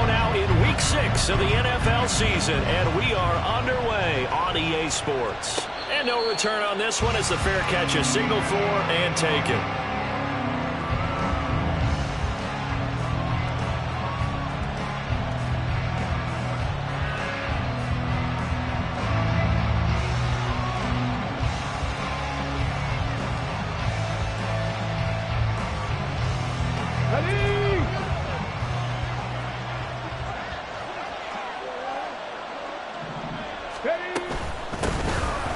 now in Week 6 of the NFL season, and we are underway on EA Sports. And no return on this one as the fair catch is signaled for and taken.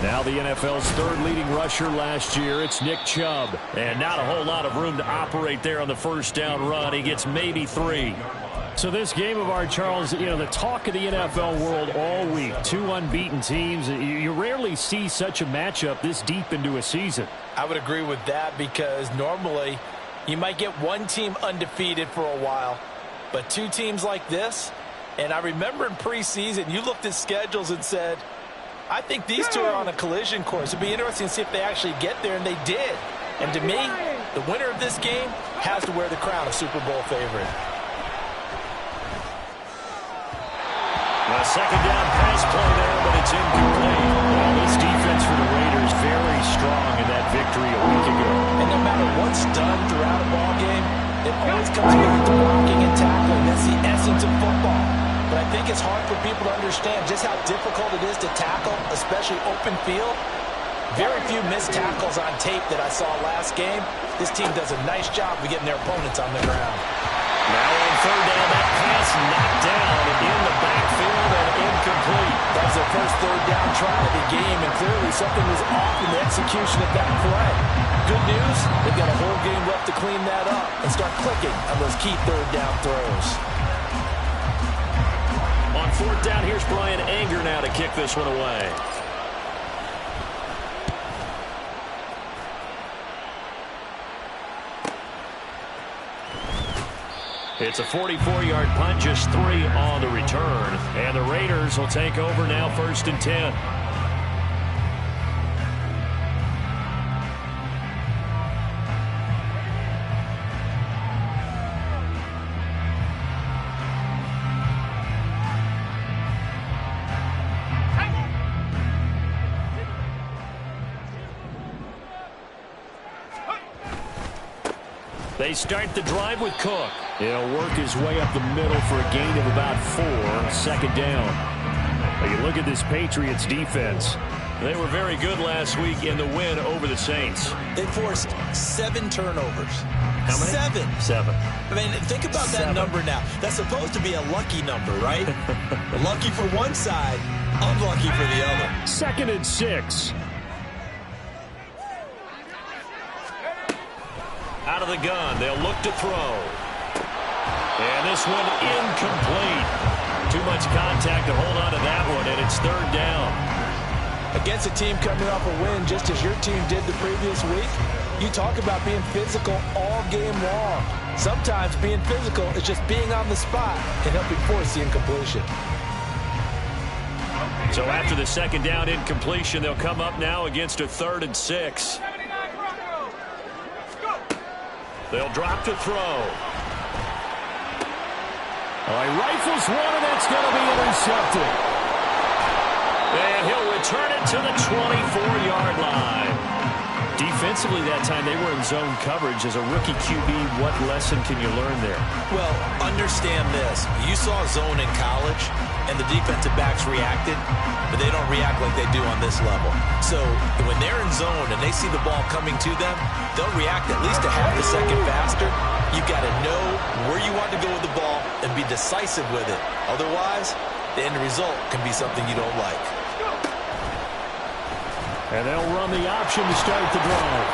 Now the NFL's third leading rusher last year, it's Nick Chubb. And not a whole lot of room to operate there on the first down run. He gets maybe 3. So this game of our, Charles, you know, the talk of the NFL world all week. 2 unbeaten teams. You rarely see such a matchup this deep into a season. I would agree with that because normally you might get one team undefeated for a while. But 2 teams like this, and I remember in preseason you looked at schedules and said, I think these 2 are on a collision course. It'd be interesting to see if they actually get there, and they did. And to me, the winner of this game has to wear the crown of Super Bowl favorite. A second down pass play there, but it's incomplete. Well, this defense for the Raiders very strong in that victory a week ago. And no matter what's done throughout a ball game, it always comes back to blocking and tackling. That's the essence of football. But I think it's hard for people to understand just how difficult it is to tackle, especially open field. Very few missed tackles on tape that I saw last game. This team does a nice job of getting their opponents on the ground. Now on third down, that pass knocked down in the backfield and incomplete. That was their first third down try of the game, and clearly something was off in the execution of that play. Good news, they've got a whole game left to clean that up and start clicking on those key third down throws. On fourth down, here's Brian Anger now to kick this one away. It's a 44-yard punt, just 3 on the return. And the Raiders will take over now, 1st and 10. They start the drive with Cook. He'll work his way up the middle for a gain of about 4, 2nd down. Now you look at this Patriots defense. They were very good last week in the win over the Saints. They forced 7 turnovers. How many? 7. I mean, think about that number now. That's supposed to be a lucky number, right? Lucky for one side, unlucky for the other. 2nd and 6. Out of the gun, they'll look to throw. And this one incomplete. Too much contact to hold on to that one, and it's 3rd down. Against a team coming off a win just as your team did the previous week, you talk about being physical all game long. Sometimes being physical is just being on the spot and helping force the incompletion. So after the 2nd down incompletion, they'll come up now against a 3rd and 6. They'll drop to throw. He rifles one, and that's going to be intercepted. And he'll return it to the 24-yard line. Defensively that time, they were in zone coverage. As a rookie QB, what lesson can you learn there? Well, understand this. You saw zone in college, and the defensive backs reacted, but they don't react like they do on this level. So when they're in zone and they see the ball coming to them, they'll react at least a half a second faster. You've got to know where you want to go with the ball and be decisive with it. Otherwise, the end result can be something you don't like. And they'll run the option to start the drive.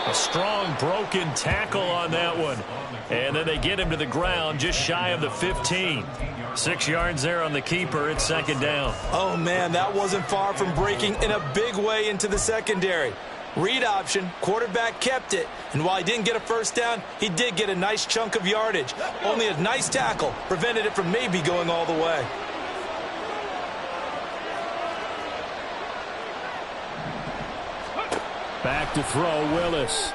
A strong broken tackle on that one. And then they get him to the ground just shy of the 15. 6 yards there on the keeper. It's 2nd down. Oh, man, that wasn't far from breaking in a big way into the secondary. Read option, quarterback kept it, and while he didn't get a first down, he did get a nice chunk of yardage. Only a nice tackle prevented it from maybe going all the way. Back to throw, Willis.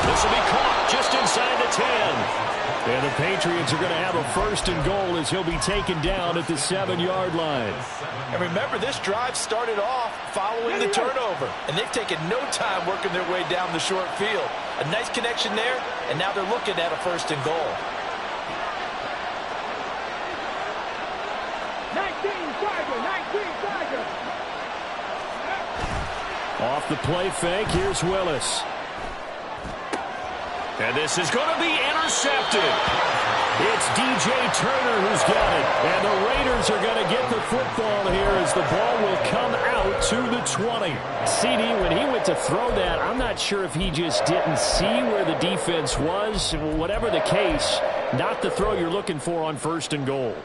This will be caught just inside the 10. And the Patriots are going to have a first and goal as he'll be taken down at the 7-yard line. And remember, this drive started off following the turnover, and they've taken no time working their way down the short field. A nice connection there, and now they're looking at a first and goal. 19 Tiger. Off the play fake, here's Willis. And this is going to be intercepted. It's DJ Turner who's got it. And the Raiders are going to get the football here as the ball will come out to the 20. CD, when he went to throw that, I'm not sure if he just didn't see where the defense was. Whatever the case, not the throw you're looking for on first and goal.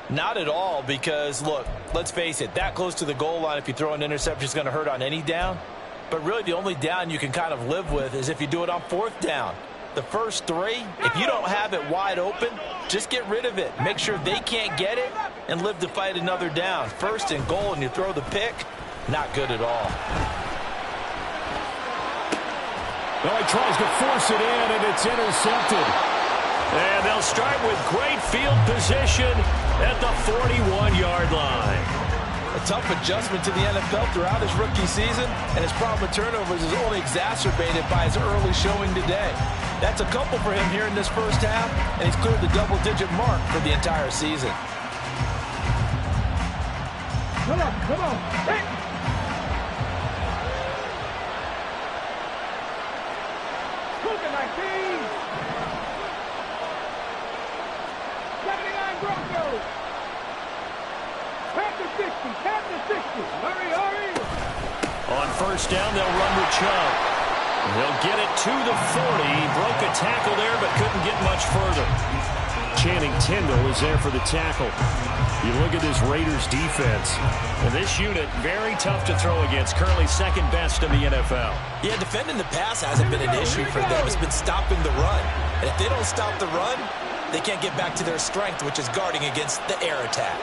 Not at all, because, look, let's face it, that close to the goal line, if you throw an interception, is going to hurt on any down. But really, the only down you can kind of live with is if you do it on fourth down. The first three, if you don't have it wide open, just get rid of it. Make sure they can't get it and live to fight another down. First and goal, and you throw the pick, not good at all. Well, he tries to force it in, and it's intercepted. And they'll start with great field position at the 41-yard line. A tough adjustment to the NFL throughout his rookie season, and his problem with turnovers is only exacerbated by his early showing today. That's a couple for him here in this first half, and he's cleared the double-digit mark for the entire season. Come on. Hey. Cougar 19. 79 Broncos. Tap the 60. Hurry. On first down, they'll run with Chubb. They'll get it to the 40. He broke a tackle there, but couldn't get much further. Channing Tindall is there for the tackle. You look at this Raiders defense. And this unit, very tough to throw against. Currently second best in the NFL. Yeah, defending the pass hasn't been an issue for them. It's been stopping the run. And if they don't stop the run, they can't get back to their strength, which is guarding against the air attack.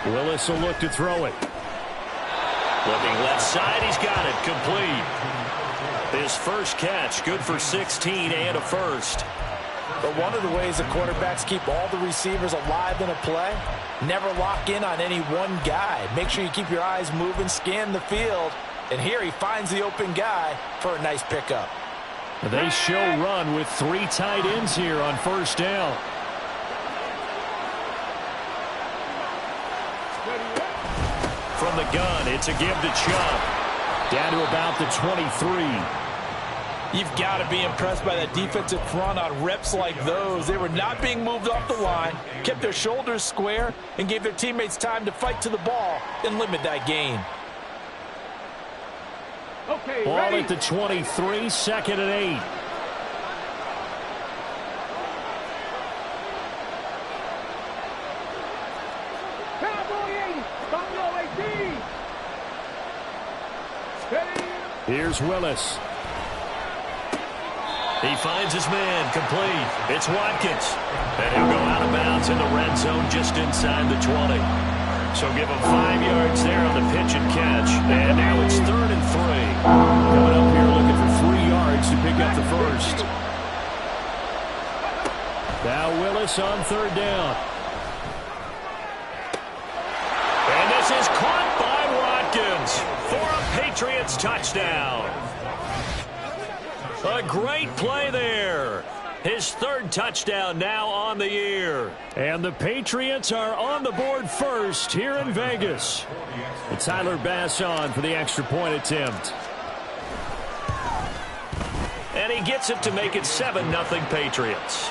Willis will look to throw it. Looking left side, he's got it. Complete. His first catch, good for 16 and a first. But one of the ways the quarterbacks keep all the receivers alive in a play, never lock in on any one guy. Make sure you keep your eyes moving, scan the field. And here he finds the open guy for a nice pickup. They show run with 3 tight ends here on first down. From the gun, it's a give to Chubb. Down to about the 23. You've got to be impressed by that defensive front on reps like those. They were not being moved off the line, kept their shoulders square, and gave their teammates time to fight to the ball and limit that gain. Okay, ball ready? at the 23, second and 8. Here's Willis. He finds his man, complete. It's Watkins. And he'll go out of bounds in the red zone just inside the 20. So give him 5 yards there on the pitch and catch. And now it's 3rd and 3. Coming up here looking for 3 yards to pick up the first. Now Willis on 3rd down. And this is caught by Watkins for a Patriots touchdown. A great play there. His 3rd touchdown now on the year. And the Patriots are on the board first here in Vegas. And Tyler Bass on for the extra point attempt. And he gets it to make it 7-0 Patriots.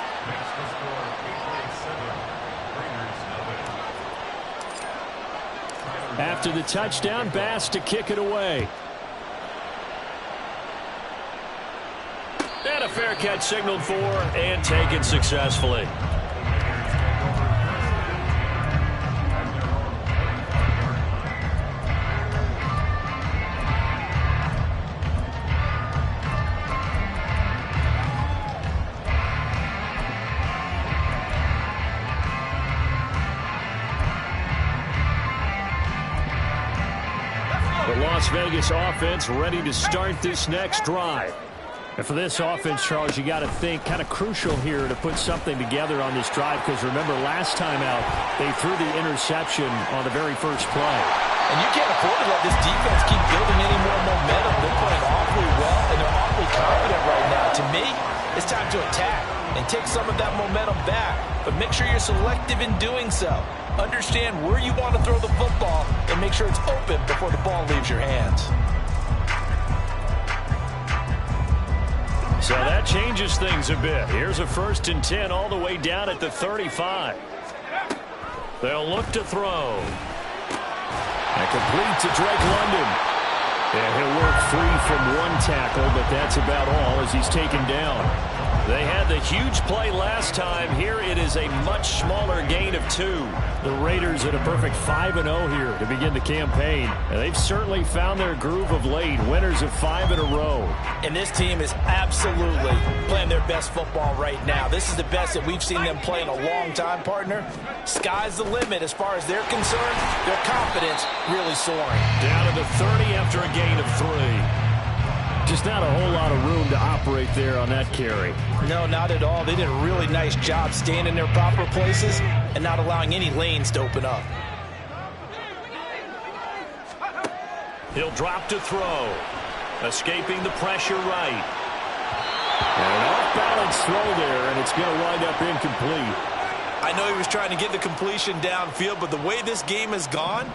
After the touchdown, Bass to kick it away. And a fair catch signaled for and taken successfully. The Las Vegas offense ready to start this next drive. And for this offense, Charles, you got to think kind of crucial here to put something together on this drive, because remember last time out they threw the interception on the very first play. And you can't afford to let this defense keep building any more momentum. They're playing awfully well, and they're awfully confident right now. To me, it's time to attack and take some of that momentum back. But make sure you're selective in doing so. Understand where you want to throw the football and make sure it's open before the ball leaves your hands. So that changes things a bit. Here's a 1st and 10 all the way down at the 35. They'll look to throw. And complete to Drake London. And he'll work free from one tackle, but that's about all as he's taken down. They had the huge play last time. Here it is a much smaller gain of 2. The Raiders at a perfect 5-0 here to begin the campaign. And they've certainly found their groove of late. Winners of 5 in a row. And this team is absolutely playing their best football right now. This is the best that we've seen them play in a long time, partner. Sky's the limit as far as they're concerned. Their confidence really soaring. Down to the 30 after a gain of 3. Just not a whole lot of room to operate there on that carry. No, not at all. They did a really nice job staying in their proper places and not allowing any lanes to open up. He'll drop to throw. Escaping the pressure right. And an off-balance throw there, and it's going to wind up incomplete. I know he was trying to get the completion downfield, but the way this game has gone,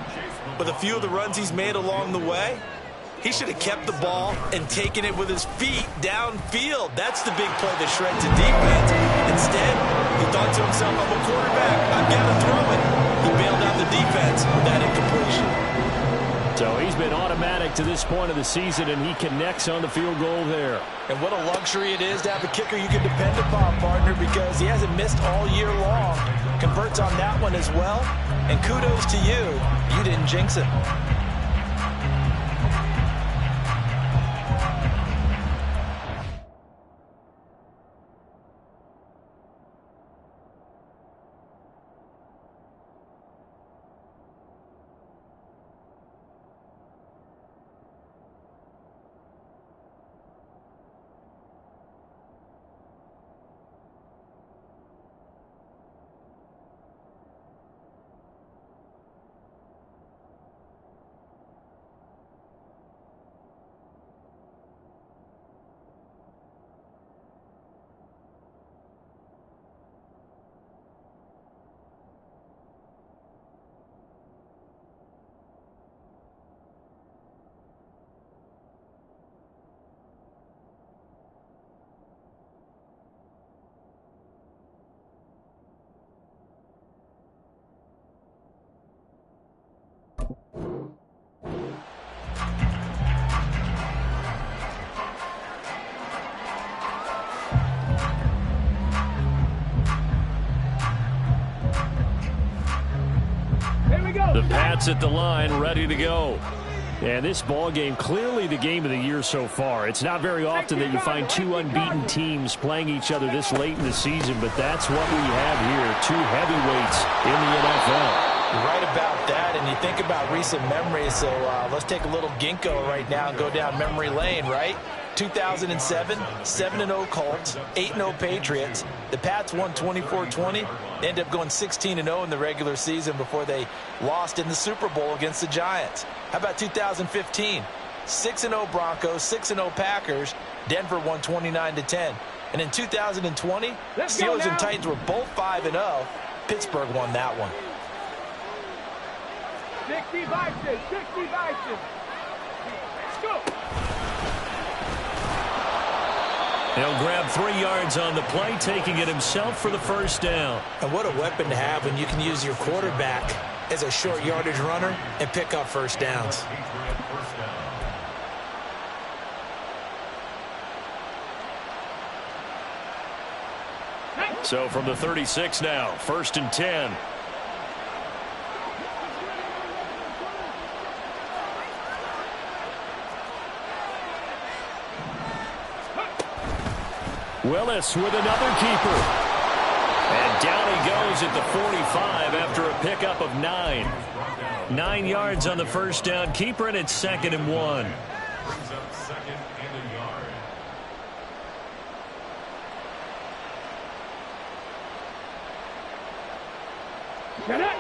with a few of the runs he's made along the way, he should have kept the ball and taken it with his feet downfield. That's the big play that shreds the defense. Instead, he thought to himself, I'm a quarterback. I've got to throw it. He bailed out the defense with that incompletion. So he's been automatic to this point of the season, and he connects on the field goal there. And what a luxury it is to have a kicker you can depend upon, partner, because he hasn't missed all year long. Converts on that one as well. And kudos to you. You didn't jinx it. The Pats at the line, ready to go. And this ball game, clearly the game of the year so far. It's not very often that you find two unbeaten teams playing each other this late in the season, but that's what we have here. Two heavyweights in the NFL. You're right about that, and you think about recent memories, so let's take a little ginkgo right now and go down memory lane, right? 2007, 7-0 Colts, 8-0 Patriots. The Pats won 24-20. They ended up going 16-0 in the regular season before they lost in the Super Bowl against the Giants. How about 2015? 6-0 Broncos, 6-0 Packers. Denver won 29-10. And in 2020, Steelers and Titans were both 5-0. Pittsburgh won that one. 60 Vikings, 60 Vikings. Let's go. He'll grab 3 yards on the play, taking it himself for the first down. And what a weapon to have when you can use your quarterback as a short yardage runner and pick up first downs. So from the 36 now, 1st and 10. Willis with another keeper. And down he goes at the 45 after a pickup of 9. 9 yards on the first down. Keeper, and it's 2nd and 1. Brings up 2nd and a yard. Get it.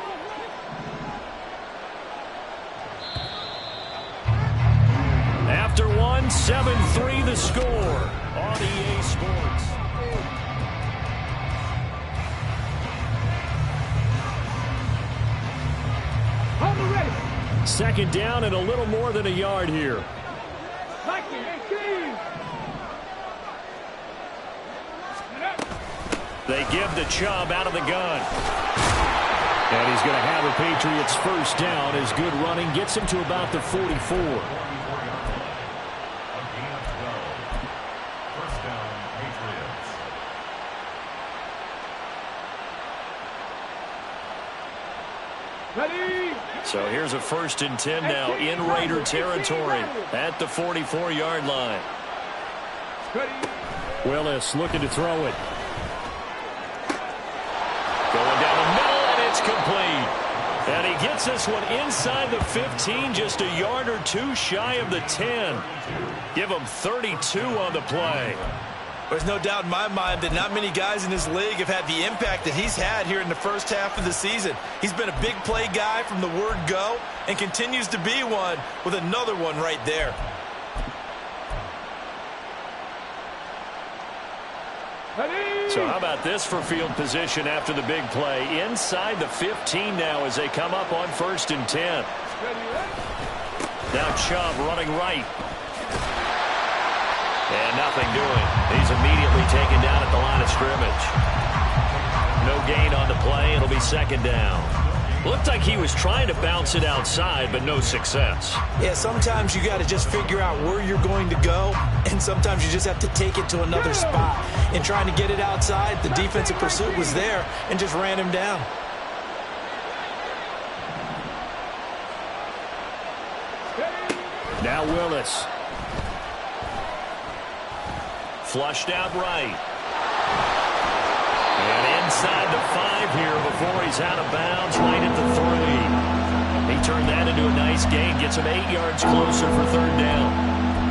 After one, 7-3 the score on EA Sports. Hold it ready. 2nd down and a little more than a yard here. Mikey, 18. They give the Chubb out of the gun. And he's going to have a Patriots first down as good running gets him to about the 44. A gain of 12. First down, Patriots. Ready. So here's a 1st and 10 now in Raider territory at the 44-yard line. Ready. Willis looking to throw it. Going down the middle, and it's complete. And he gets this one inside the 15, just a yard or two shy of the 10. Give him 32 on the play. There's no doubt in my mind that not many guys in this league have had the impact that he's had here in the first half of the season. He's been a big play guy from the word go and continues to be one with another one right there. So how about this for field position after the big play? Inside the 15 now as they come up on 1st and 10. Now Chubb running right. And nothing doing. He's immediately taken down at the line of scrimmage. No gain on the play. It'll be 2nd down. Looked like he was trying to bounce it outside, but no success. Yeah, sometimes you got to just figure out where you're going to go, and sometimes you just have to take it to another spot. In trying to get it outside, the defensive pursuit was there and just ran him down. Now Willis. Flushed out right. And inside the 5 here before he's out of bounds, right at the 3. He turned that into a nice gain, gets him 8 yards closer for 3rd down.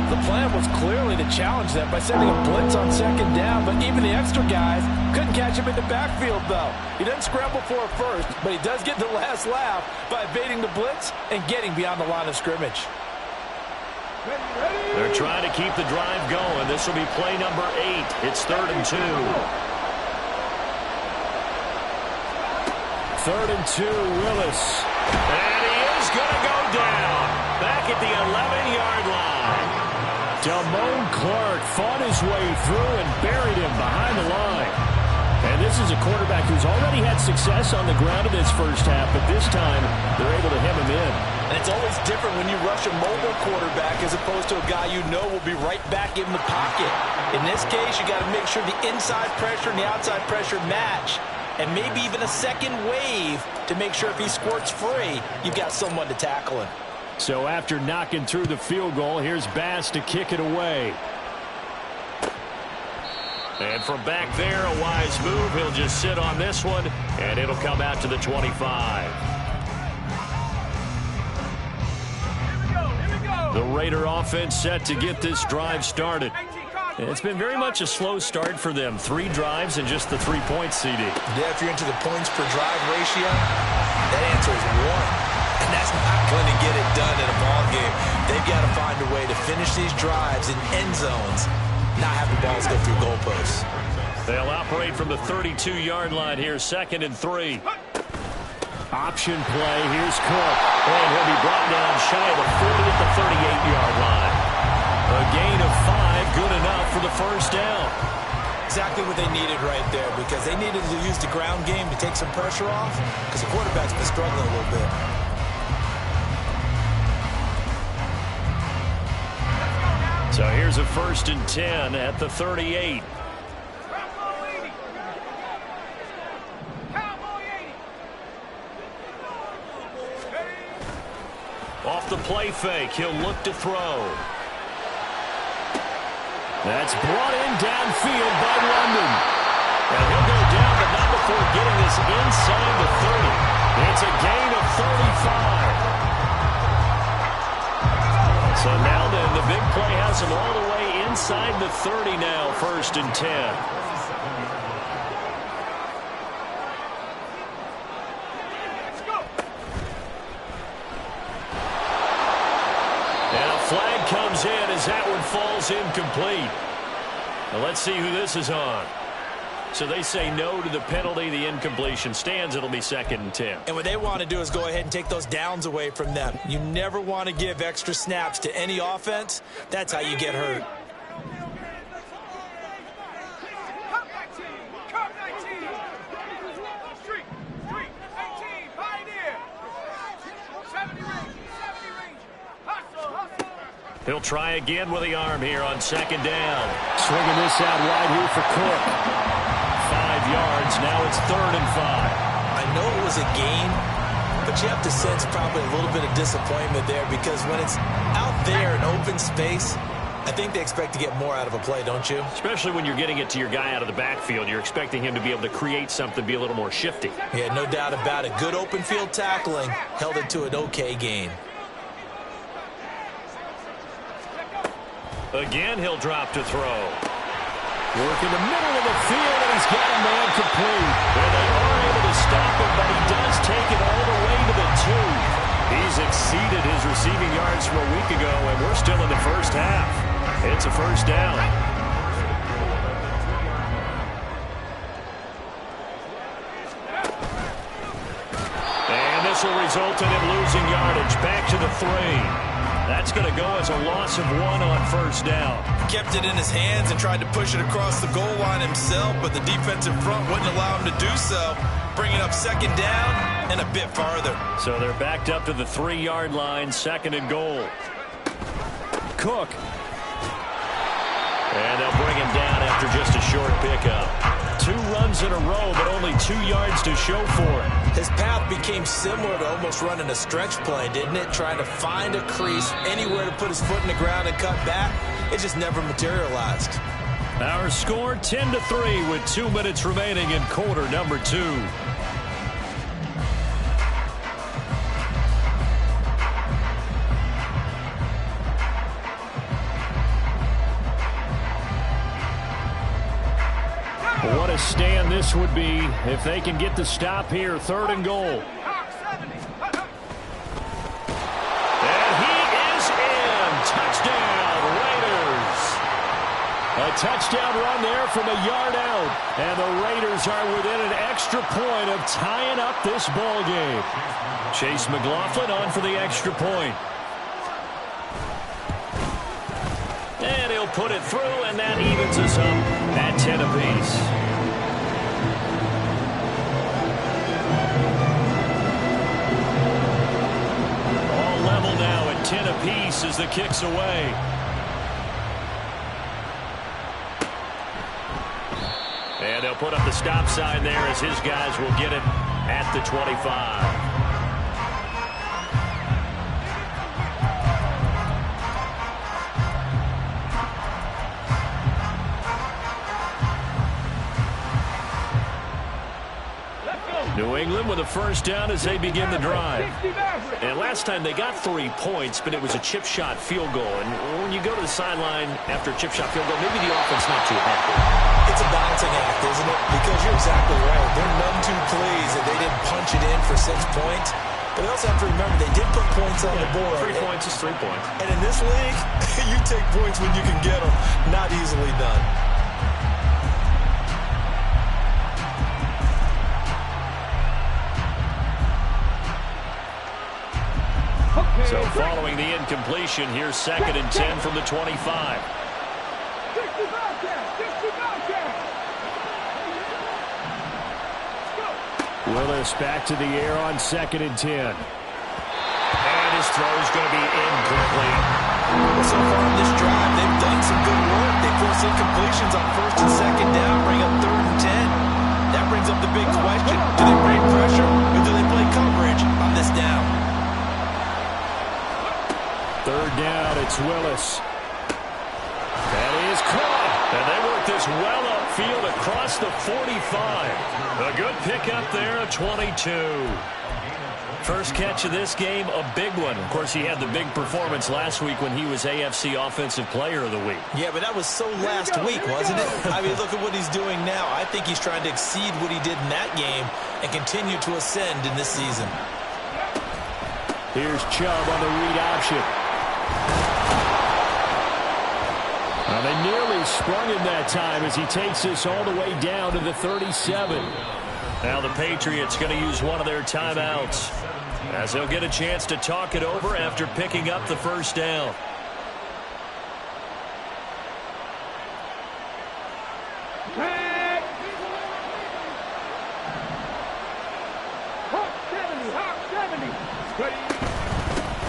The plan was clearly to challenge them by sending a blitz on 2nd down, but even the extra guys couldn't catch him in the backfield, though. He doesn't scramble for it first, but he does get the last laugh by evading the blitz and getting beyond the line of scrimmage. They're trying to keep the drive going. This will be play number 8. It's 3rd and 2. 3rd and 2, Willis. And he is going to go down. Back at the 11-yard line. Damone Clark fought his way through and buried him behind the line. And this is a quarterback who's already had success on the ground in this first half, but this time they're able to hem him in. And it's always different when you rush a mobile quarterback as opposed to a guy you know will be right back in the pocket. In this case, you got to make sure the inside pressure and the outside pressure match, and maybe even a second wave to make sure if he squirts free, you've got someone to tackle him. So after knocking through the field goal, here's Bass to kick it away. And from back there, a wise move. He'll just sit on this one, and it'll come out to the 25. The Raider offense set to get this drive started. It's been very much a slow start for them. 3 drives and just the 3 points, CD. Yeah, if you're into the points per drive ratio, that answer is 1. And that's not going to get it done in a ball game. They've got to find a way to finish these drives in end zones, not have the balls go through goalposts. They'll operate from the 32-yard line here, 2nd and 3. Option play. Here's Cook. And he'll be brought down shy of the 40 at the 38-yard line. A gain of 5, good enough for the first down. Exactly what they needed right there, because they needed to use the ground game to take some pressure off, because the quarterback's been struggling a little bit. So here's a 1st and 10 at the 38. Off the play fake, he'll look to throw. That's brought in downfield by London. And he'll go down, but not before getting this inside the 30. It's a gain of 35. gets him all the way inside the 30 now, 1st and 10. Flag comes in as that one falls incomplete. Now let's see who this is on. So they say no to the penalty. The incompletion stands. It'll be 2nd and 10. And what they want to do is go ahead and take those downs away from them. You never want to give extra snaps to any offense. That's how you get hurt. He'll try again with the arm here on 2nd down. Swinging this out wide here for Cook. 5 yards. Now it's 3rd and 5. I know it was a gain, but you have to sense probably a little bit of disappointment there because when it's out there in open space, I think they expect to get more out of a play, don't you? Especially when you're getting it to your guy out of the backfield. You're expecting him to be able to create something, be a little more shifty. Yeah, no doubt about it. Good open field tackling held it to an okay gain. Again, he'll drop to throw. Work in the middle of the field, and he's got a man complete. And they are able to stop him, but he does take it all the way to the 2. He's exceeded his receiving yards from a week ago, and we're still in the first half. It's a 1st down. And this will result in him losing yardage. Back to the 3. That's going to go as a loss of 1 on 1st down. Kept it in his hands and tried to push it across the goal line himself, but the defensive front wouldn't allow him to do so. Bringing up 2nd down and a bit farther. So they're backed up to the 3-yard line, 2nd and goal. Cook. And they'll bring him down after just a short pickup. 2 runs in a row, but only 2 yards to show for it. His path became similar to almost running a stretch play, didn't it? Trying to find a crease, anywhere to put his foot in the ground and cut back. It just never materialized. Our score 10-3 with 2 minutes remaining in quarter number 2. What a stand this would be if they can get the stop here. 3rd and goal. And he is in. Touchdown, Raiders. A touchdown run there from a yard out. And the Raiders are within an extra point of tying up this ball game. Chase McLaughlin on for the extra point. And he'll put it through, and that evens us up at 10 apiece. All level now at 10 apiece as the kick's away. And they'll put up the stop sign there as his guys will get it at the 25. New England with a 1st down as they begin the drive. And last time they got 3 points, but it was a chip shot field goal. And when you go to the sideline after a chip shot field goal, maybe the offense not too happy. It's a balancing act, isn't it? Because you're exactly right. They're none too pleased that they didn't punch it in for 6 points. But they also have to remember they did put points on the board. 3 points is 3 points. And in this league, you take points when you can get them. Not easily done. So following the incompletion, here's 2nd and 10 from the 25. Willis back to the air on 2nd and 10. And his throw is going to be incomplete. Well, so far in this drive, they've done some good work. They force incompletions on 1st and 2nd down, bring up 3rd and 10. That brings up the big question. Do they bring pressure or do they play coverage on this down? 3rd down, it's Willis. That is caught. And they work this well upfield across the 45. A good pickup there, a 22. First catch of this game, a big one. Of course, he had the big performance last week when he was AFC Offensive Player of the Week. Yeah, but that was so last week, wasn't it? I mean, look at what he's doing now. I think he's trying to exceed what he did in that game and continue to ascend in this season. Here's Chubb on the read option. Well, they nearly sprung him that time as he takes this all the way down to the 37. Now the Patriots going to use one of their timeouts as they'll get a chance to talk it over after picking up the first down.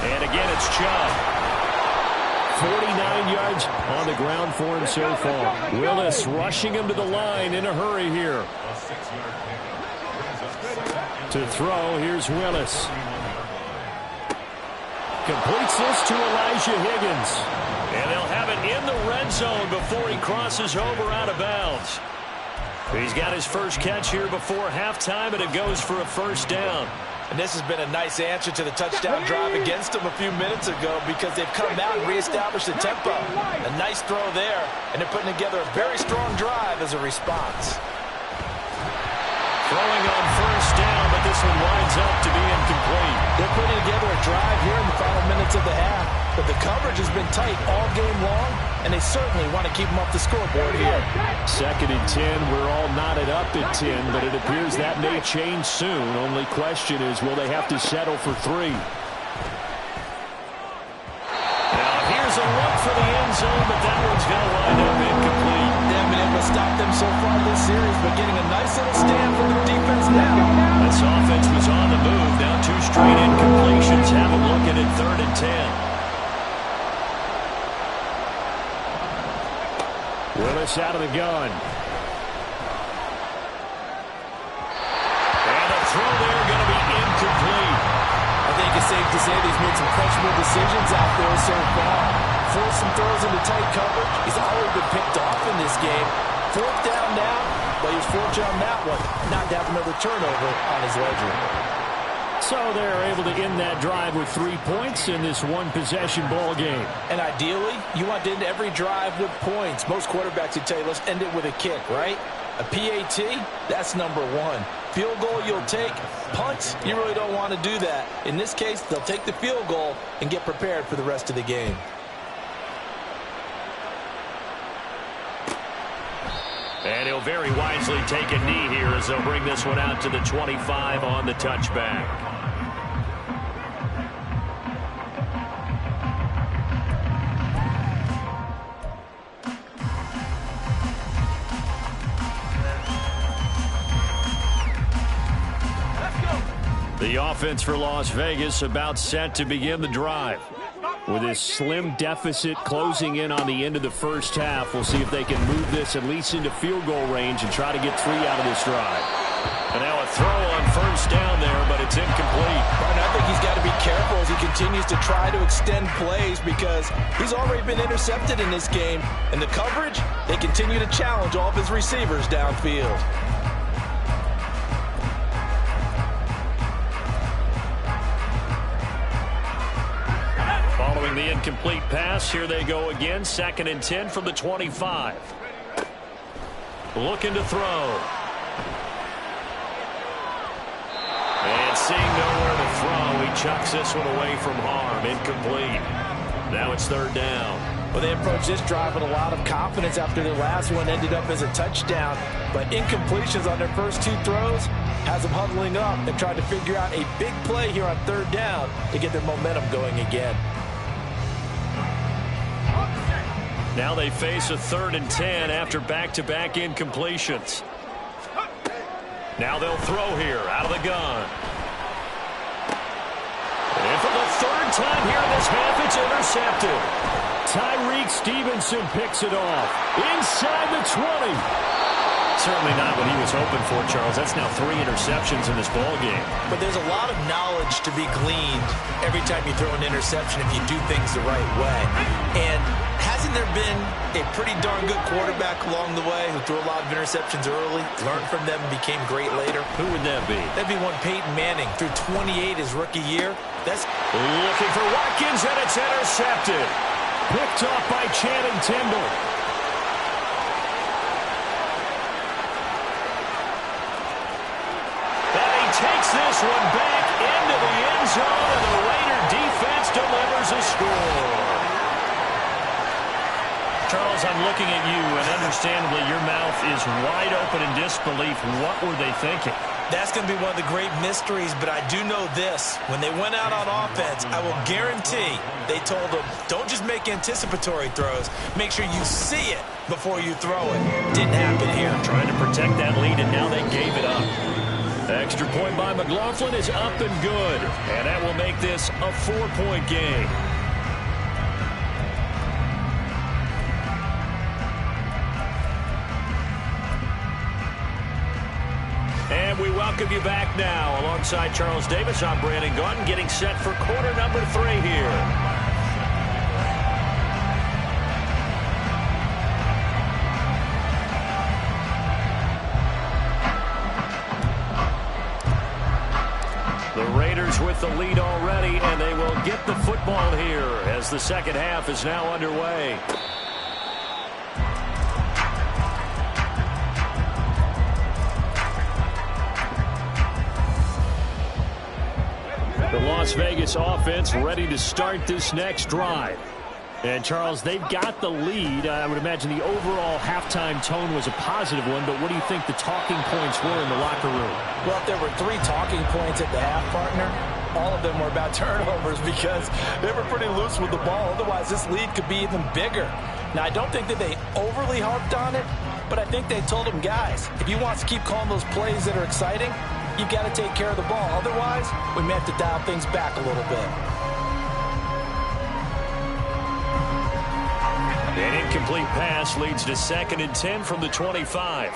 And again, it's Chubb. 49 yards on the ground for him so far. Willis rushing him to the line in a hurry here. To throw, here's Willis. Completes this to Elijah Higgins. And they'll have it in the red zone before he crosses over out of bounds. He's got his first catch here before halftime, and it goes for a first down. And this has been a nice answer to the touchdown drive against them a few minutes ago because they've come out and reestablished the tempo. A nice throw there, and they're putting together a very strong drive as a response. Throwing on first down, but this one winds up to be incomplete. They're putting together a drive here in the final minutes of the half, but the coverage has been tight all game long, and they certainly want to keep them off the scoreboard here. 2nd and 10, we're all knotted up at 10, but it appears that may change soon. Only question is, will they have to settle for 3? Now here's a look for the end zone, but that one's going to wind up incomplete. They haven't been able to stop them so far this series, but getting a nice little stand from the defense now. This offense was on the move. Now 2 straight incompletions. Have a look at it, 3rd and 10. Willis out of the gun. And a throw there going to be incomplete. I think it's safe to say he's made some questionable decisions out there so far. Forced some throws into tight coverage. He's already been picked off in this game. 4th down now, but he was fortunate on that one not to have another turnover on his ledger. So they're able to end that drive with 3 points in this one-possession ball game. And ideally, you want to end every drive with points. Most quarterbacks would tell you, let's end it with a kick, right? A PAT, that's number 1. Field goal you'll take. Punts, you really don't want to do that. In this case, they'll take the field goal and get prepared for the rest of the game. And he'll very wisely take a knee here as they'll bring this one out to the 25 on the touchback. The offense for Las Vegas about set to begin the drive. With this slim deficit closing in on the end of the first half, we'll see if they can move this at least into field goal range and try to get 3 out of this drive. And now a throw on first down there, but it's incomplete. And I think he's got to be careful as he continues to try to extend plays because he's already been intercepted in this game. And the coverage, they continue to challenge all of his receivers downfield. Following the incomplete pass, here they go again. 2nd and 10 from the 25. Looking to throw. And seeing nowhere to throw, he chucks this one away from harm. Incomplete. Now it's 3rd down. Well, they approached this drive with a lot of confidence after their last one ended up as a touchdown. But incompletions on their first 2 throws has them huddling up and trying to figure out a big play here on 3rd down to get their momentum going again. Now they face a 3rd and 10 after back-to-back incompletions. Now they'll throw here out of the gun. And for the 3rd time here in this half, it's intercepted. Tyreek Stevenson picks it off inside the 20. Certainly not what he was hoping for, Charles. That's now 3 interceptions in this ball game. But there's a lot of knowledge to be gleaned every time you throw an interception if you do things the right way. And hasn't there been a pretty darn good quarterback along the way who threw a lot of interceptions early, learned from them, and became great later? Who would that be? That'd be one Peyton Manning. Threw 28 his rookie year. That's looking for Watkins, and it's intercepted. Picked off by Channing Tindall. Takes this one back into the end zone, and the Raider defense delivers a score. Charles, I'm looking at you, and understandably your mouth is wide open in disbelief. What were they thinking? That's going to be one of the great mysteries, but I do know this. When they went out on offense, I will guarantee they told them, don't just make anticipatory throws. Make sure you see it before you throw it. Didn't happen here. Trying to protect that lead, and now they gave it up. Extra point by McLaughlin is up and good, and that will make this a 4-point game. And we welcome you back now. Alongside Charles Davis, I'm Brandon Gaudin, getting set for quarter number 3 here. The Raiders with the lead already, and they will get the football here as the second half is now underway. The Las Vegas offense ready to start this next drive. And, Charles, they've got the lead. I would imagine the overall halftime tone was a positive one, but what do you think the talking points were in the locker room? Well, if there were 3 talking points at the half, partner, all of them were about turnovers because they were pretty loose with the ball. Otherwise, this lead could be even bigger. Now, I don't think that they overly harped on it, but I think they told them, guys, if you want to keep calling those plays that are exciting, you've got to take care of the ball. Otherwise, we may have to dial things back a little bit. An incomplete pass leads to 2nd and 10 from the 25.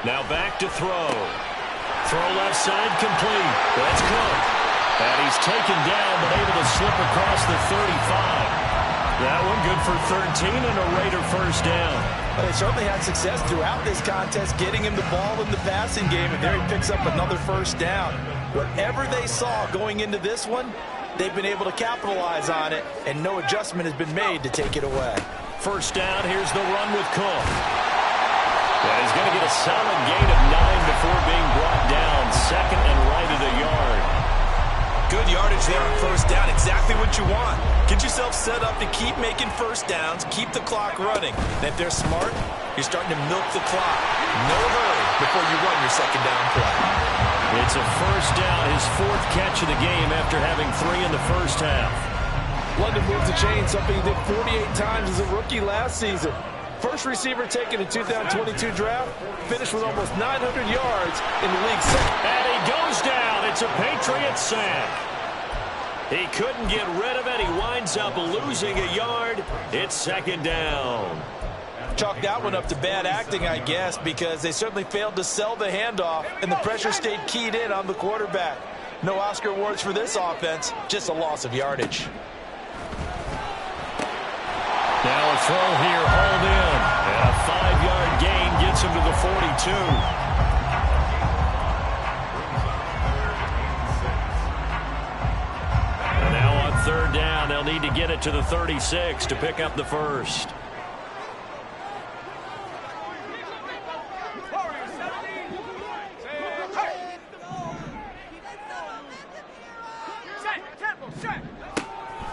Now back to throw. Throw left side complete. That's Cook. And he's taken down but able to slip across the 35. That one good for 13 and a Raider first down. But they certainly had success throughout this contest getting him the ball in the passing game, and there he picks up another first down. Whatever they saw going into this one, they've been able to capitalize on it, and no adjustment has been made to take it away. First down, here's the run with Cook. And he's going to get a solid gain of 9 before being brought down. 2nd and right at a yard. Good yardage there on first down. Exactly what you want. Get yourself set up to keep making first downs, keep the clock running. And if they're smart, you're starting to milk the clock. No hurry before you run your second down play. It's a first down, his 4th catch of the game after having 3 in the first half. London moves the chain, something he did 48 times as a rookie last season. First receiver taken in 2022 draft, finished with almost 900 yards in the league. And he goes down. It's a Patriots sack. He couldn't get rid of it. He winds up losing a yard. It's 2nd down. Chalk that one up to bad acting, I guess, because they certainly failed to sell the handoff, and the pressure stayed keyed in on the quarterback. No Oscar awards for this offense, just a loss of yardage. Now a throw here, hauled in. And a 5-yard gain gets him to the 42. And now on 3rd down, they'll need to get it to the 36 to pick up the first.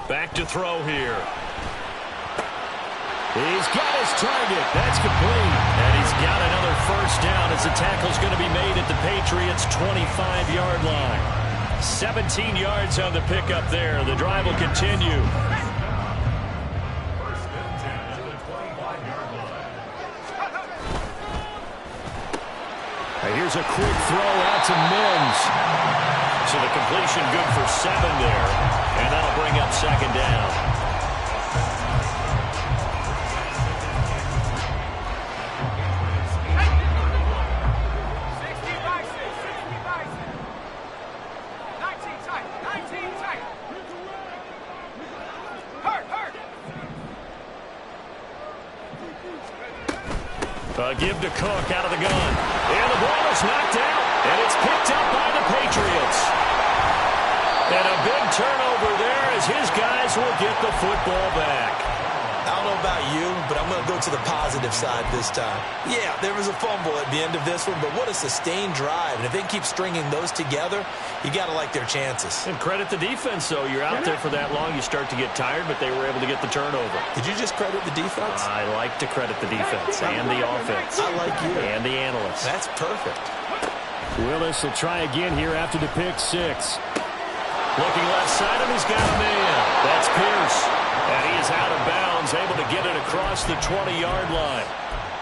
Back to throw here. He's got his target. That's complete. And he's got another first down as the tackle's going to be made at the Patriots' 25-yard line. 17 yards on the pickup there. The drive will continue. And here's a quick throw out to Mims. So the completion good for 7 there. And that'll bring up 2nd down. Give to Cook out of the gun. And the ball is knocked out. And it's picked up by the Patriots. And a big turnover there as his guys will get the football back. I don't know about you, but I'm going to go to the positive side this time. Yeah, there was a fumble at the end of this one, but what a sustained drive. And if they keep stringing those together, you got to like their chances. And credit the defense, though. You're out there for that long, you start to get tired, but they were able to get the turnover. Did you just credit the defense? I like to credit the defense and the offense. I like you. And the analysts. That's perfect. Willis will try again here after the pick six. Looking left side of him, he's got a man. That's Pierce. And he is out of bounds, able to get it across the 20-yard line.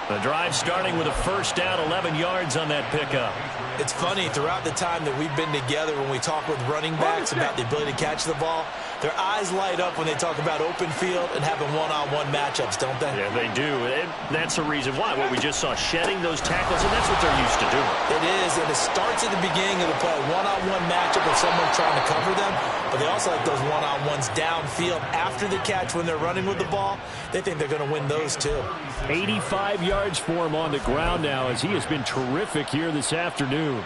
The drive starting with a first down, 11 yards on that pickup. It's funny, throughout the time that we've been together, when we talk with running backs about the ability to catch the ball, their eyes light up when they talk about open field and having one-on-one matchups, don't they? Yeah, they do. And that's the reason why. What we just saw, shedding those tackles, and that's what they're used to doing. It is, and it starts at the beginning of the play. One-on-one matchup with someone trying to cover them, but they also like those one-on-ones downfield after the catch when they're running with the ball. They think they're going to win those, too. 85 yards for him on the ground now as he has been terrific here this afternoon.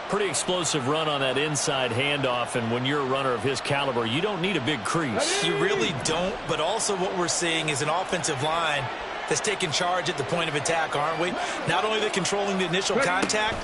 Pretty explosive run on that inside handoff, and when you're a runner of his caliber, you don't need a big crease. You really don't, but also what we're seeing is an offensive line that's taking charge at the point of attack, aren't we? Not only are they controlling the initial contact,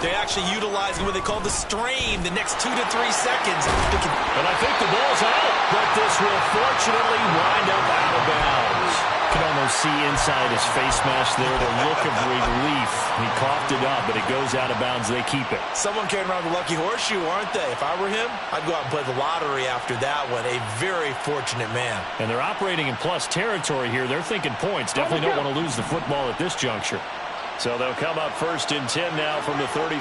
they're actually utilizing what they call the strain, the next 2 to 3 seconds. And I think the ball's out, but this will fortunately wind up out of bounds. You can almost see inside his face mask there the look of relief. He coughed it up, but it goes out of bounds. They keep it. Someone carrying around the lucky horseshoe, aren't they? If I were him, I'd go out and play the lottery after that one. A very fortunate man. And they're operating in plus territory here. They're thinking points. Definitely don't want to lose the football at this juncture. So they'll come up first and 10 now from the 33.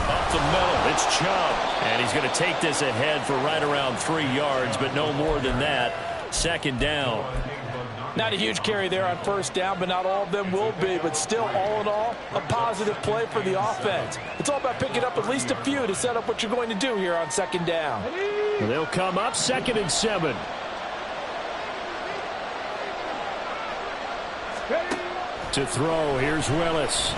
Up the middle, it's Chubb. And he's going to take this ahead for right around 3 yards, but no more than that. Second down. Not a huge carry there on first down, but not all of them will be. But still, all in all, a positive play for the offense. It's all about picking up at least a few to set up what you're going to do here on second down. They'll come up second and 7. To throw, here's Willis.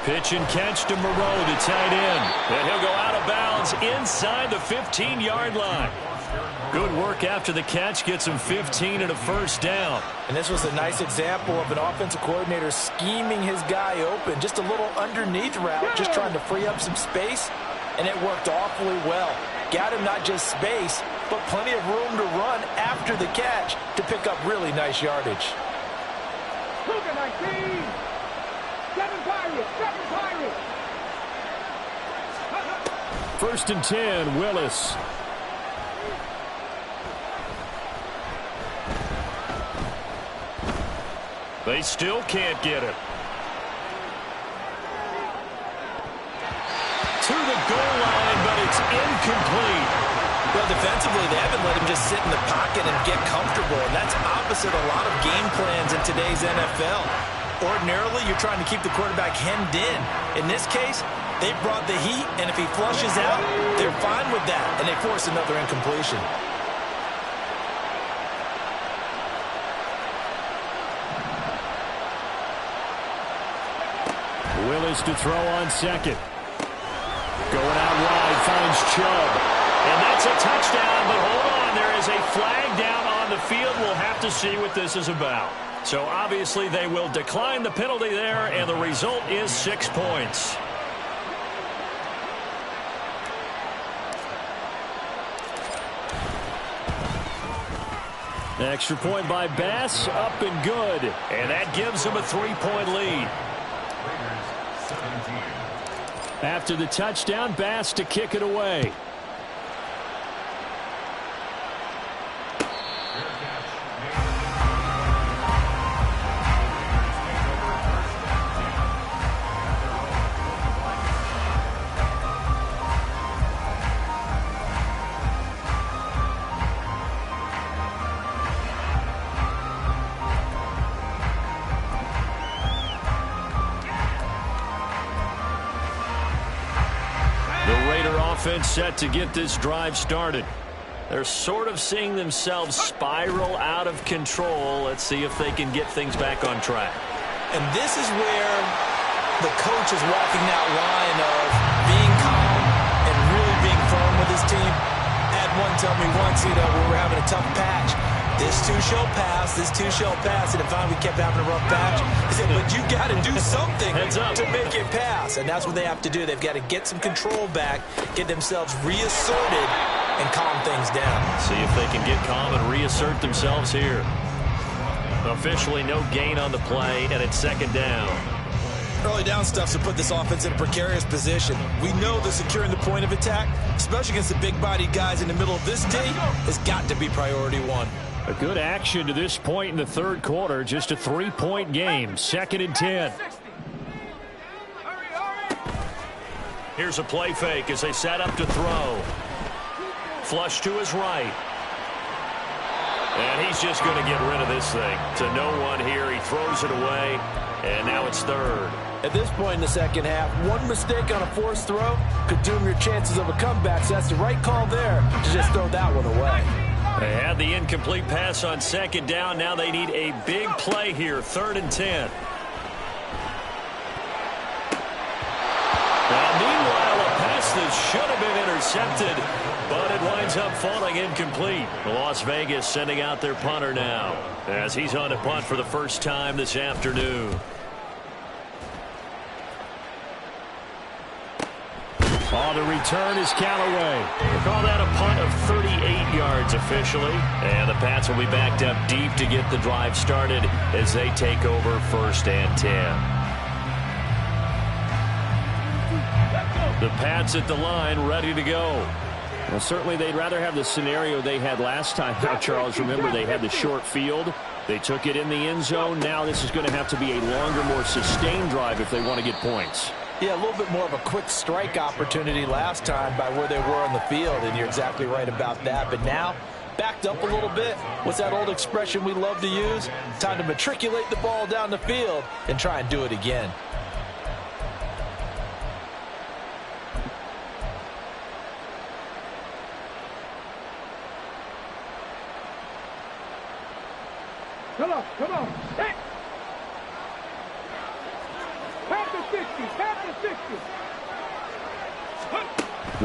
Pitch and catch to Moreau, the tight end. And he'll go out of bounds inside the 15-yard line. Good work after the catch, gets him 15 and a first down. And this was a nice example of an offensive coordinator scheming his guy open. Just a little underneath route, just trying to free up some space, and it worked awfully well. Got him not just space, but plenty of room to run after the catch to pick up really nice yardage. Cougar 19! 7 Pirates! 7 Pirates! First and 10, Willis. They still can't get it. To the goal line, but it's incomplete. Well, defensively, they haven't let him just sit in the pocket and get comfortable, and that's opposite a lot of game plans in today's NFL. Ordinarily, you're trying to keep the quarterback hemmed in. In this case, they brought the heat, and if he flushes out, they're fine with that, and they force another incompletion. Willis to throw on second. Going out wide, finds Chubb. And that's a touchdown, but hold on. There is a flag down on the field. We'll have to see what this is about. So obviously they will decline the penalty there, and the result is 6 points. Extra point by Bass, up and good. And that gives them a 3-point lead. After the touchdown, Bass to kick it away. Offense set to get this drive started. They're sort of seeing themselves spiral out of control. Let's see if they can get things back on track. And this is where the coach is walking that line of being calm and really being firm with his team. I had one tell me once, we were having a tough patch. This too shall pass, this too shall pass. And if we kept having a rough patch, he said, but you got to do something to make it pass. And that's what they have to do. They've got to get some control back, get themselves reasserted, and calm things down. See if they can get calm and reassert themselves here. Officially no gain on the play, and it's second down. Early down stuff to put this offense in a precarious position. We know that securing the point of attack, especially against the big-bodied guys in the middle of this D, has got to be priority one. A good action to this point in the third quarter. Just a 3-point game. 2nd and 10. Here's a play fake as they set up to throw. Flush to his right. And he's just going to get rid of this thing. To no one here. He throws it away. And now it's third. At this point in the second half, one mistake on a forced throw could doom your chances of a comeback. So that's the right call there to just throw that one away. They had the incomplete pass on second down. Now they need a big play here. 3rd and 10. Now, meanwhile, a pass that should have been intercepted, but it winds up falling incomplete. Las Vegas sending out their punter now as he's on to punt for the first time this afternoon. On the return is Callaway. We'll call that a punt of 38 yards officially. And the Pats will be backed up deep to get the drive started as they take over 1st and 10. The Pats at the line, ready to go. Well, certainly they'd rather have the scenario they had last time. Now, Charles, remember they had the short field. They took it in the end zone. Now this is going to have to be a longer, more sustained drive if they want to get points. Yeah, a little bit more of a quick strike opportunity last time by where they were on the field, and you're exactly right about that. But now, backed up a little bit. What's that old expression we love to use? Time to matriculate the ball down the field and try and do it again. Come on, come on. Hey! Past the 60, past the 60.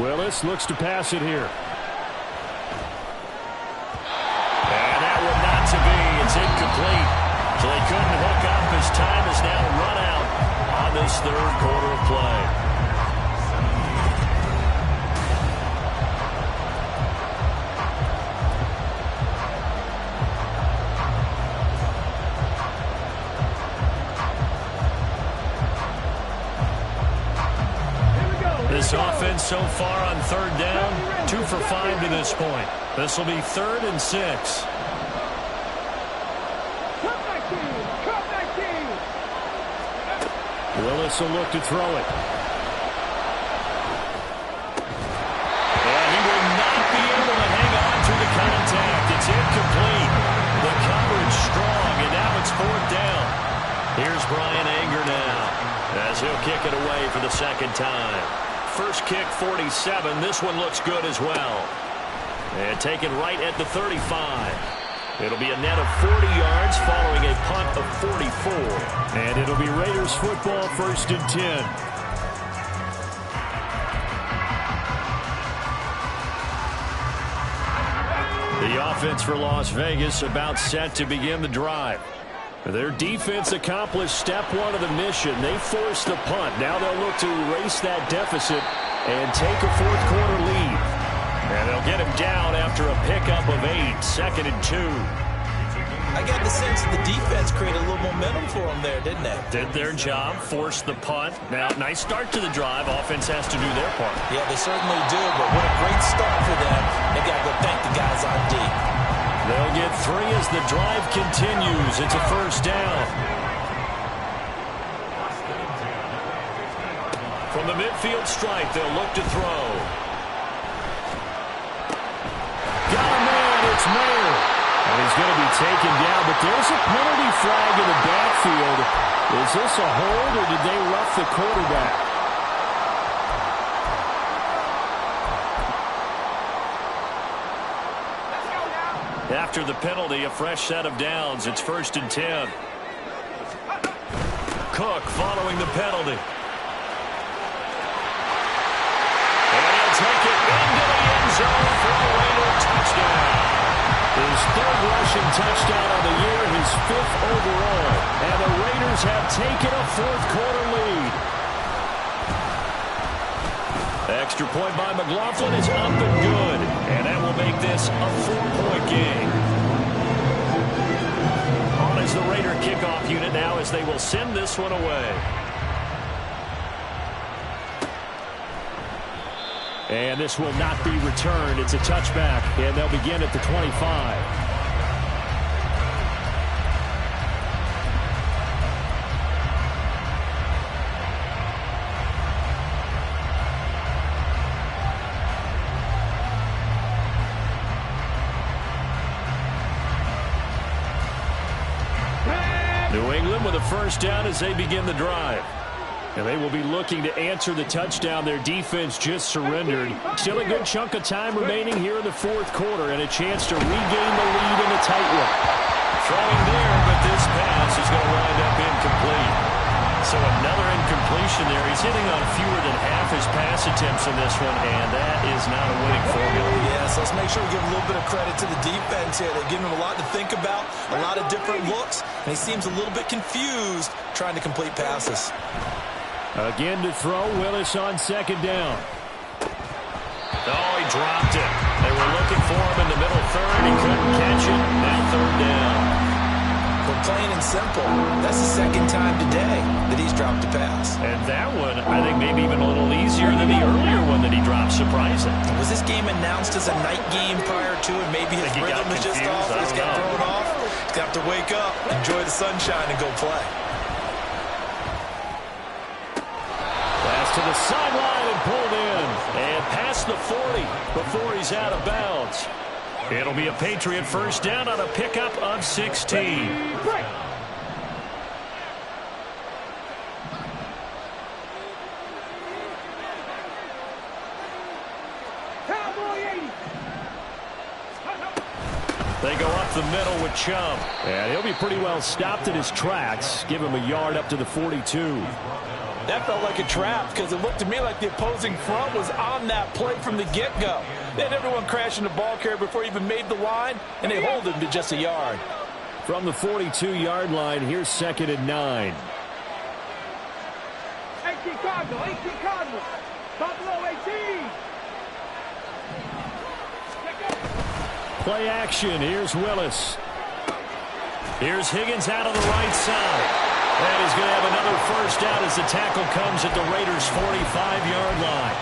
Willis looks to pass it here. And that one not to be. It's incomplete. So they couldn't hook up as time is now run out on this third quarter of play. This offense so far on 3rd down, 2 for 5 to this point. This will be 3rd and 6. Willis will look to throw it. And he will not be able to hang on to the contact. It's incomplete. The coverage strong, and now it's 4th down. Here's Brian Anger now as he'll kick it away for the 2nd time. First kick, 47. This one looks good as well. And taken right at the 35. It'll be a net of 40 yards following a punt of 44. And it'll be Raiders football, 1st and 10. The offense for Las Vegas about set to begin the drive. Their defense accomplished step 1 of the mission. They forced the punt. Now they'll look to erase that deficit and take a 4th quarter lead. And they'll get him down after a pickup of 8. 2nd and 2. I got the sense that the defense created a little momentum for them there, didn't they? Did their job, forced the punt. Now, nice start to the drive. Offense has to do their part. Yeah, they certainly do, but what a great start for them. They got to go thank the guys on D. They'll get 3 as the drive continues. It's a 1st down. From the midfield stripe, they'll look to throw. Got a man, it's Mayer. And he's going to be taken down, but there's a penalty flag in the backfield. Is this a hold, or did they rough the quarterback? after the penalty, a fresh set of downs. It's 1st and 10. Cook following the penalty. And he'll take it into the end zone for a Raider touchdown. His 3rd rushing touchdown of the year, his 5th overall. And the Raiders have taken a 4th quarter lead. Extra point by McLaughlin is up and good. And that will make this a 4-point game. On is the Raider kickoff unit now as they will send this one away. And this will not be returned. It's a touchback, and they'll begin at the 25. New England with a first down as they begin the drive. And they will be looking to answer the touchdown their defense just surrendered. Still a good chunk of time remaining here in the 4th quarter and a chance to regain the lead in a tight one. Throwing there, but this pass is going to wind up incomplete. So another incompletion there. He's hitting on fewer than half his pass attempts in this one, and that is not a winning formula. Yes, let's make sure we give a little bit of credit to the defense here. They're giving him a lot to think about, a lot of different looks, and he seems a little bit confused trying to complete passes. Again to throw, Willis on 2nd down. Oh, he dropped it. They were looking for him in the middle 3rd. He couldn't catch it. Now 3rd down. Well, plain and simple, that's the 2nd time today that he's dropped a pass. And that one, I think, maybe even a little easier than the earlier one that he dropped. Surprising. Was this game announced as a night game prior to it? Maybe his rhythm is just off. He's got thrown off. He's going to have to wake up, enjoy the sunshine, and go play. To the sideline and pulled in. And past the 40 before he's out of bounds. It'll be a Patriot first down on a pickup of 16. They go up the middle with Chubb. And he'll be pretty well stopped in his tracks. Give him a yard up to the 42. That felt like a trap because it looked to me like the opposing front was on that play from the get-go. They had everyone crashing the ball carrier before he even made the line, and they hold him to just a yard. From the 42-yard line, here's 2nd and 9. 18 Cardinal, 18 Cardinal. Buffalo 18. Play action. Here's Willis. Here's Higgins out on the right side. And he's going to have another first down as the tackle comes at the Raiders' 45-yard line.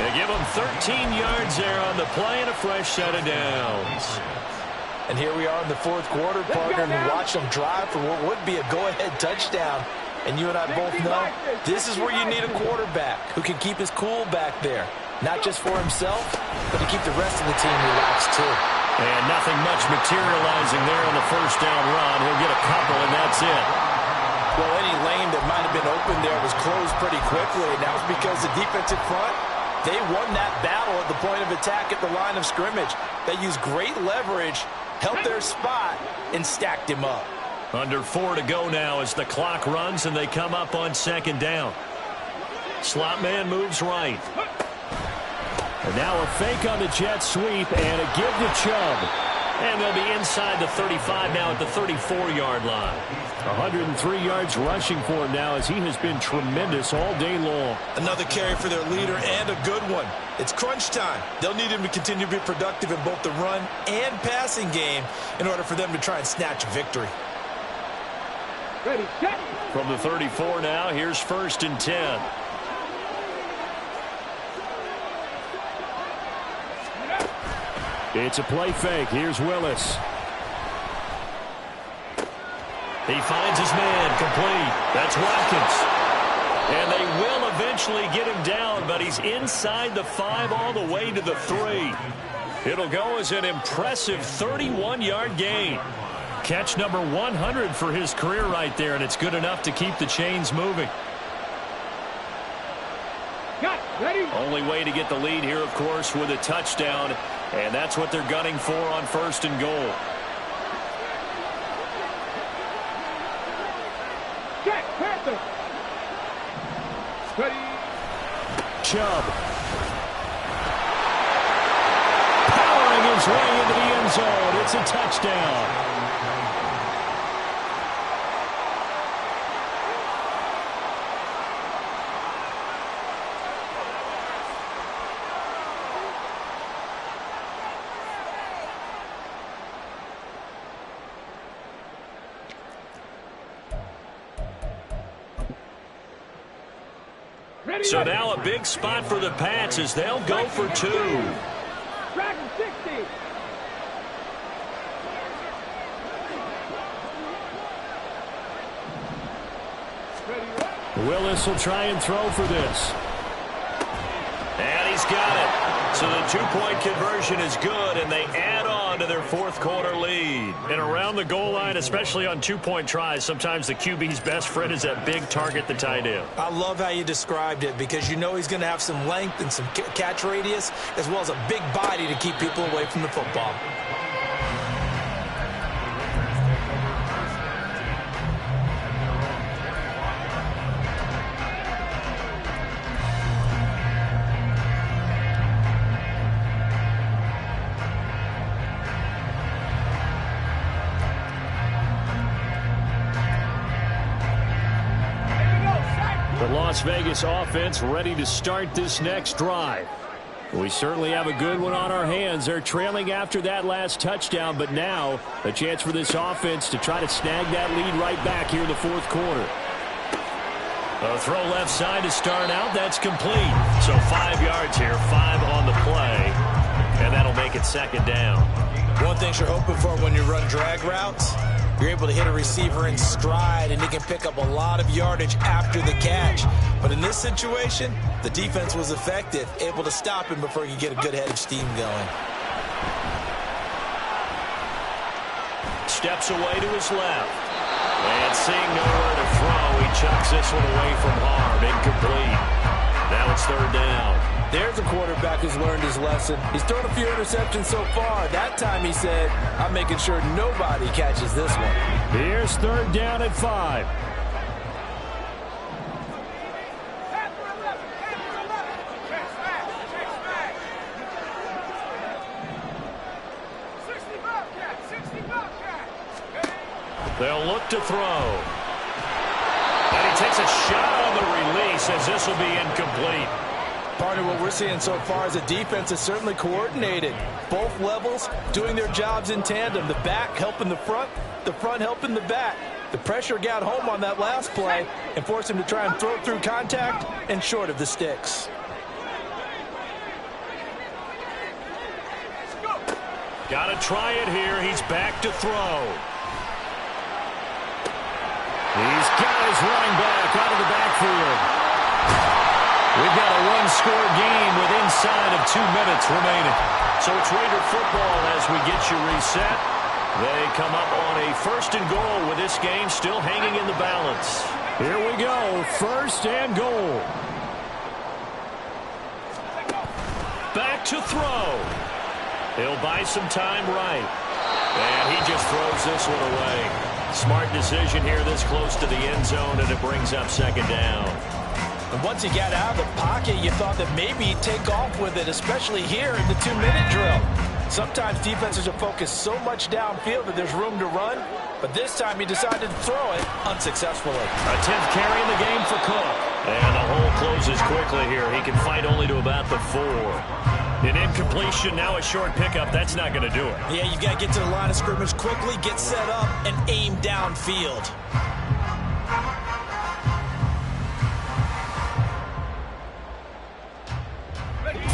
They give him 13 yards there on the play and a fresh set of downs. And here we are in the 4th quarter, partner, and watch them drive for what would be a go-ahead touchdown. And you and I both know this is where you need a quarterback who can keep his cool back there. Not just for himself, but to keep the rest of the team relaxed too. And nothing much materializing there on the first down run. He'll get a couple, and that's it. Well, any lane that might have been open there was closed pretty quickly, and that was because the defensive front, they won that battle at the point of attack at the line of scrimmage. They used great leverage, held their spot, and stacked him up. Under 4 to go now as the clock runs and they come up on 2nd down. Slot man moves right. And now a fake on the jet sweep and a give to Chubb. And they'll be inside the 35 now at the 34-yard line. 103 yards rushing for him now as he has been tremendous all day long. Another carry for their leader and a good one. It's crunch time. They'll need him to continue to be productive in both the run and passing game in order for them to try and snatch a victory. Ready, set. From the 34 now, here's 1st and 10. It's a play fake. Here's Willis. He finds his man complete. That's Watkins. And they will eventually get him down, but he's inside the 5 all the way to the 3. It'll go as an impressive 31-yard gain. Catch number 100 for his career right there, and it's good enough to keep the chains moving. Got ready. Only way to get the lead here, of course, with a touchdown, and that's what they're gunning for on 1st and goal. Chubb. Powering his way into the end zone. It's a touchdown. So now a big spot for the Pats as they'll go for 2. Dragon 60. Willis will try and throw for this. And he's got it. So the 2-point conversion is good, and they add on to their fourth-quarter lead. And around the goal line, especially on 2-point tries, sometimes the QB's best friend is that big target, the tight end. I love how you described it because you know he's going to have some length and some catch radius as well as a big body to keep people away from the football. Las Vegas offense ready to start this next drive. We certainly have a good one on our hands. They're trailing after that last touchdown, but now a chance for this offense to try to snag that lead right back here in the fourth quarter. A throw left side to start out. That's complete. So 5 yards here, 5 on the play, and that'll make it second down. One thing you're hoping for when you run drag routes, you're able to hit a receiver in stride, and he can pick up a lot of yardage after the catch. But in this situation, the defense was effective, able to stop him before he could get a good head of steam going. Steps away to his left. And seeing nowhere to throw, he chucks this one away from harm. Incomplete. Now it's third down. There's a quarterback who's learned his lesson. He's thrown a few interceptions so far. That time he said, I'm making sure nobody catches this one. Here's third down at 5. They'll look to throw. And he takes a shot on the release as this will be incomplete. Part of what we're seeing so far is the defense is certainly coordinated. Both levels doing their jobs in tandem. The back helping the front helping the back. The pressure got home on that last play and forced him to try and throw through contact and short of the sticks. Got to try it here. He's back to throw. He's got his running back out of the backfield. We've got a one-score game with inside of 2 minutes remaining. So it's Raider football as we get you reset. They come up on a 1st and goal with this game still hanging in the balance. Here we go, 1st and goal. Back to throw. He'll buy some time right. And he just throws this one away. Smart decision here this close to the end zone, and it brings up second down. And once he got out of the pocket, you thought that maybe he'd take off with it, especially here in the 2-minute drill. Sometimes defenses are focused so much downfield that there's room to run, but this time he decided to throw it unsuccessfully. A 10th carry in the game for Cook. And the hole closes quickly here. He can fight only to about the 4. An incompletion, now a short pickup. That's not going to do it. Yeah, you've got to get to the line of scrimmage quickly, get set up, and aim downfield.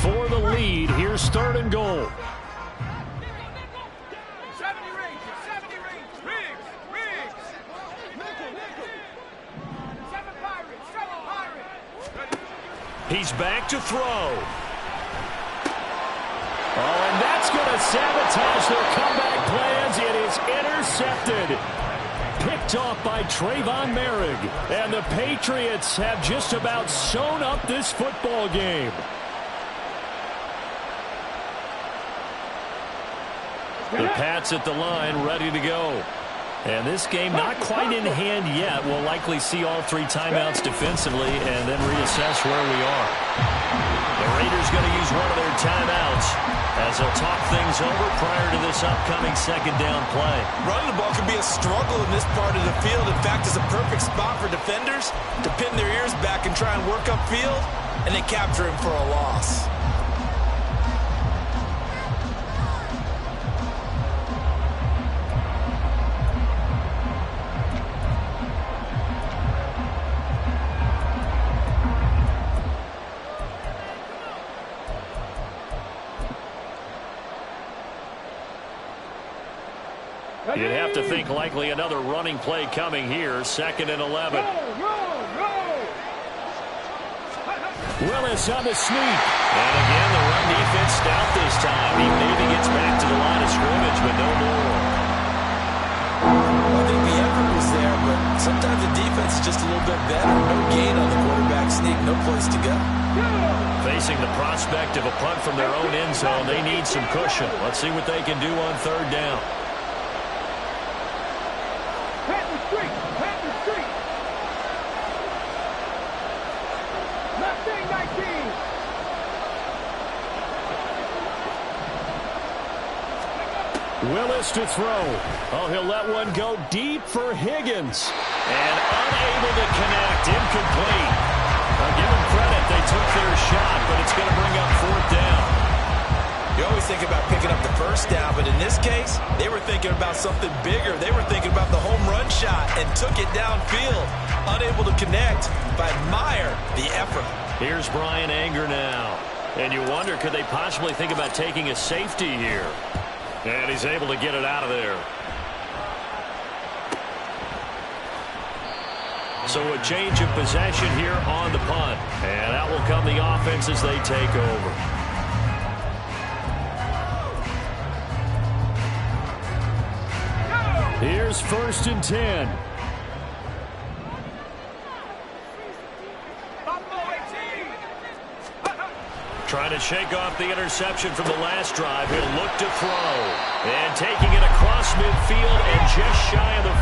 For the lead, here's 3rd and goal. 70 range, 70 range. Riggs. 7 Pirates. He's back to throw. Oh, and that's going to sabotage their comeback plans. It is intercepted. Picked off by Trayvon Merrick. And the Patriots have just about sewn up this football game. The Pats at the line, ready to go. And this game not quite in hand yet. We'll likely see all 3 timeouts defensively and then reassess where we are. The Raiders going to use one of their timeouts as they'll talk things over prior to this upcoming second down play. Running the ball can be a struggle in this part of the field. In fact, it's a perfect spot for defenders to pin their ears back and try and work upfield, and they capture him for a loss. You'd have to think likely another running play coming here. 2nd and 11. Willis on the sneak. And again, the run defense stout this time. He maybe gets back to the line of scrimmage, but no more. I think the effort was there, but sometimes the defense is just a little bit better. No gain on the quarterback sneak, no place to go. Facing the prospect of a punt from their own end zone, they need some cushion. Let's see what they can do on 3rd down. Willis to throw. Oh, he'll let one go deep for Higgins. And unable to connect. Incomplete. I'll give them credit. They took their shot, but it's going to bring up 4th down. You always think about picking up the first down, but in this case, they were thinking about something bigger. They were thinking about the home run shot and took it downfield. Unable to connect, but admire the effort. Here's Brian Anger now. And you wonder, could they possibly think about taking a safety here? And he's able to get it out of there. So a change of possession here on the punt. And out will come the offense as they take over. Here's 1st and 10. Trying to shake off the interception from the last drive. He'll look to throw. And taking it across midfield and just shy of the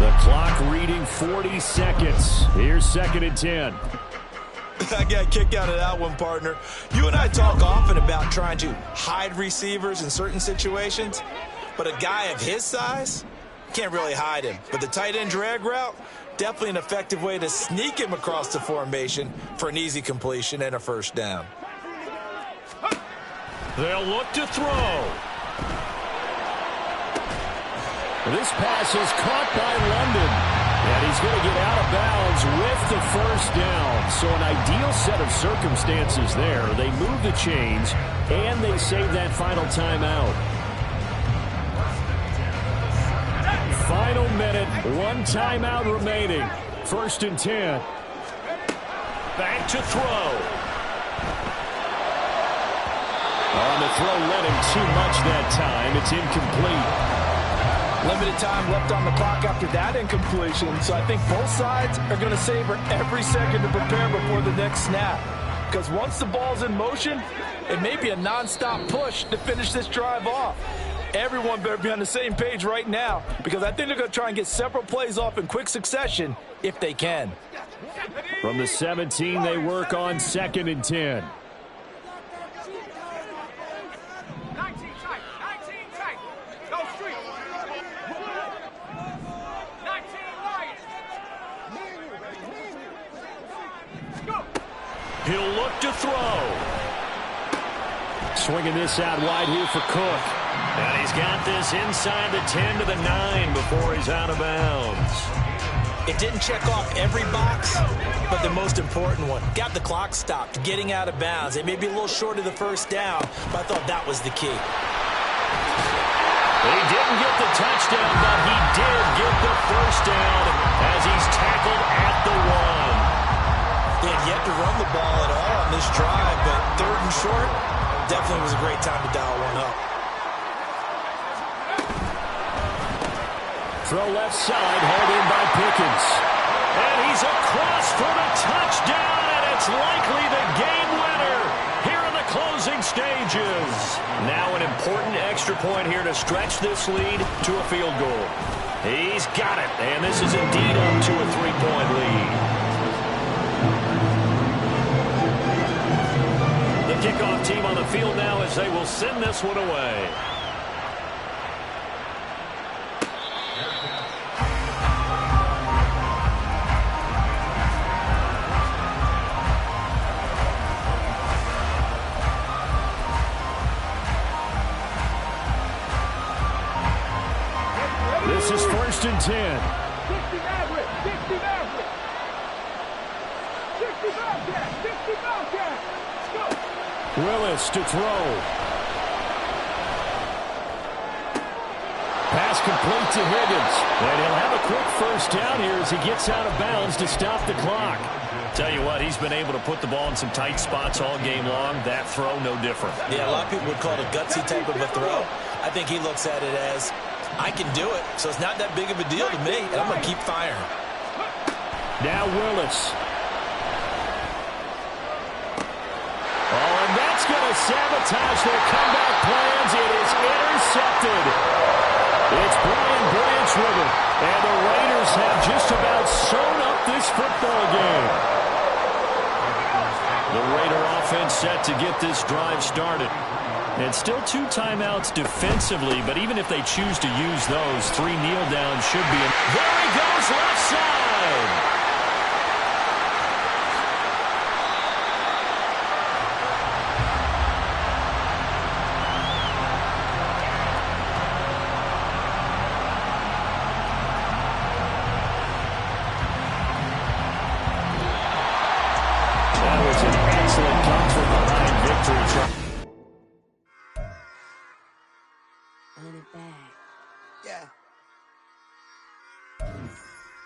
40. The clock reading 40 seconds. Here's 2nd and 10. I got a kick out of that one, partner. You and I talk often about trying to hide receivers in certain situations, but a guy of his size can't really hide him. But the tight end drag route, definitely an effective way to sneak him across the formation for an easy completion and a 1st down. They'll look to throw. This pass is caught by London. And he's going to get out of bounds with the 1st down. So an ideal set of circumstances there. They move the chains, and they save that final timeout. Final minute, 1 timeout remaining. 1st and 10. Back to throw. On the throw, led him too much that time. It's incomplete. Limited time left on the clock after that incompletion, so I think both sides are going to savor every second to prepare before the next snap. Because once the ball's in motion, it may be a nonstop push to finish this drive off. Everyone better be on the same page right now, because I think they're going to try and get several plays off in quick succession if they can. From the 17, they work on 2nd and 10. He'll look to throw. Swinging this out wide here for Cook. And he's got this inside the 10 to the 9 before he's out of bounds. It didn't check off every box, but the most important one. Got the clock stopped, getting out of bounds. It may be a little short of the 1st down, but I thought that was the key. He didn't get the touchdown, but he did get the 1st down as he's tackled at the 1. They had yet to run the ball at all on this drive, but 3rd and short definitely was a great time to dial one up. Throw left side, hauled in by Pickens. And he's across for the touchdown, and it's likely the game winner here in the closing stages. Now an important extra point here to stretch this lead to a field goal. He's got it, and this is indeed up to a 3-point lead. The kickoff team on the field now as they will send this one away. This is 1st and 10. 60 Maverick, 60 Maverick. 60 Bobcat, 60 Bobcat. Let's go. Willis to throw. Pass complete to Higgins. And he'll have a quick first down here as he gets out of bounds to stop the clock. Tell you what, he's been able to put the ball in some tight spots all game long. That throw, no different. Yeah, a lot of people would call it a gutsy type of a throw. I think he looks at it as, I can do it, so it's not that big of a deal to me, and I'm going to keep firing. Now Willis. Oh, and that's going to sabotage their comeback plans. It is intercepted. It's Brian Branch with it, and the Raiders have just about sewn up this football game. The Raider offense set to get this drive started. And still 2 timeouts defensively, but even if they choose to use those, 3 kneel downs should be in. There he goes, left side. That was an excellent come from behind victory.